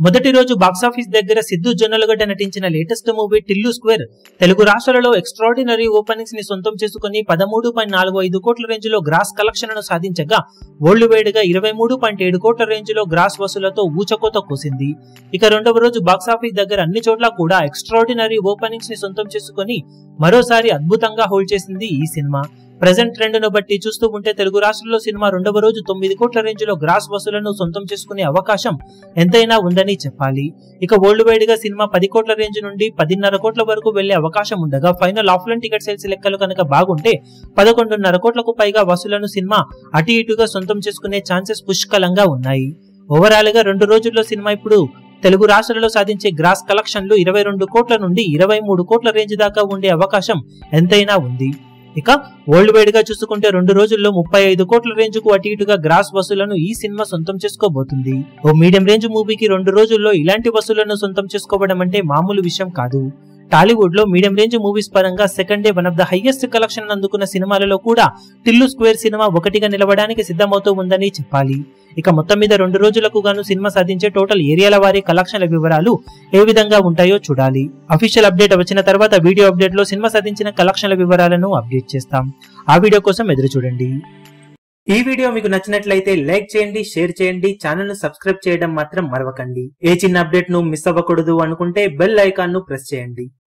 మొదటి రోజు బాక్సాఫీస్ దగ్గర సిద్ధు జొన్నలగడ్డ నటించిన latest movie Tillu square Telugu రాష్ట్రాలలో ఎక్స్ట్రాడినరీ ఓపెనింగ్స్ ని సొంతం చేసుకుని 13.45 కోట్ల రేంజ్ లో గ్రాస్ కలెక్షన్లను సాధించగా వరల్డ్ వైడ్ గా 23.7 కోట్ల రేంజ్ లో గ్రాస్ వసూలతో ఊచకోత కోసింది. ఇక రెండవ రోజు బాక్సాఫీస్ దగ్గర అన్ని చోట్ల కూడా ఎక్స్ట్రాడినరీ ఓపెనింగ్స్ ని సొంతం చేసుకుని మరోసారి అద్భుతంగా హోల్డ్ చేసింది ఈ సినిమా. ప్రెజెంట్ ట్రెండ్ ను బట్టి చూస్తూ ఉంటే తెలుగు రాష్ట్రాల్లో సినిమా రెండవ రోజు 9 కోట్ల రేంజ్ లో గ్రాస్ వసూలను సొంతం చేసుకునే అవకాశం ఎంతైనా ఉందని చెప్పాలి. ఇక వరల్డ్ వైడ్ గా సినిమా 10 కోట్ల రేంజ్ నుండి 10.5 కోట్ల వరకు వెళ్లే అవకాశం ఉండగా ఫైనల్ ఆఫ్లైన్ టికెట్ సేల్స్ లెక్కలు కనుక బాగుంటే 11.5 కోట్లకు పైగా వసూలను సినిమా అటు ఇటుగా సొంతం చేసుకునే ఛాన్సెస్ పుష్కలంగా ఉన్నాయి. ఓవరాల్ గా 2 రోజుల్లో సినిమా ఇప్పుడు తెలుగు రాష్ట్రాలలో సాధించే గ్రాస్ కలెక్షన్లు 22 కోట్ల నుండి 23 కోట్ల రేంజ్ దాకా ఉండే అవకాశం ఎంతైనా ఉంది. ఇక వరల్డ్ వైడ్ గా చూసుకుంటే 2 రోజుల్లో 35 కోట్ల రేంజ్ కు అటు ఇటుగా గ్రాస్ వసూలను ఈ సినిమా సొంతం చేసుకోబోతుంది. ఓ మీడియం రేంజ్ మూవీకి 2 రోజుల్లో ఇలాంటి వసూలను సొంతం చేసుకోవడం అంటే మామూలు విషయం కాదు. టాలీవుడ్ లో మీడియం రేంజ్ మూవీస్ పరంగా second day one of the highest collection అందుకున్న సినిమాలలో కూడా టిల్లు స్క్వేర్ సినిమా ఒకటిగా నిలవడానికి సిద్ధమవుతూ ఉందని చెప్పాలి. ఇక మొత్తం మీద 2 రోజులకు గాను సినిమా సాధించే టోటల్ ఏరియాల వారి కలెక్షన్ల వివరాలు ఏ విధంగా ఉంటాయో చూడాలి. అఫీషియల్ అప్డేట్ వచ్చిన తర్వాత వీడియో అప్డేట్ లో సినిమా సాధించిన కలెక్షన్ల వివరాలను అప్డేట్ చేస్తాం. ఆ వీడియో కోసం ఎదురు చూడండి. ఈ వీడియో మీకు నచ్చినట్లయితే లైక్ చేయండి, షేర్ చేయండి, ఛానల్ ను సబ్స్క్రైబ్ చేయడం మాత్రం మరవకండి. ఏ చిన్న అప్డేట్ ను మిస్ అవ్వకూడదు అనుకుంటే బెల్ ఐకాన్ ను ప్రెస్ చేయండి.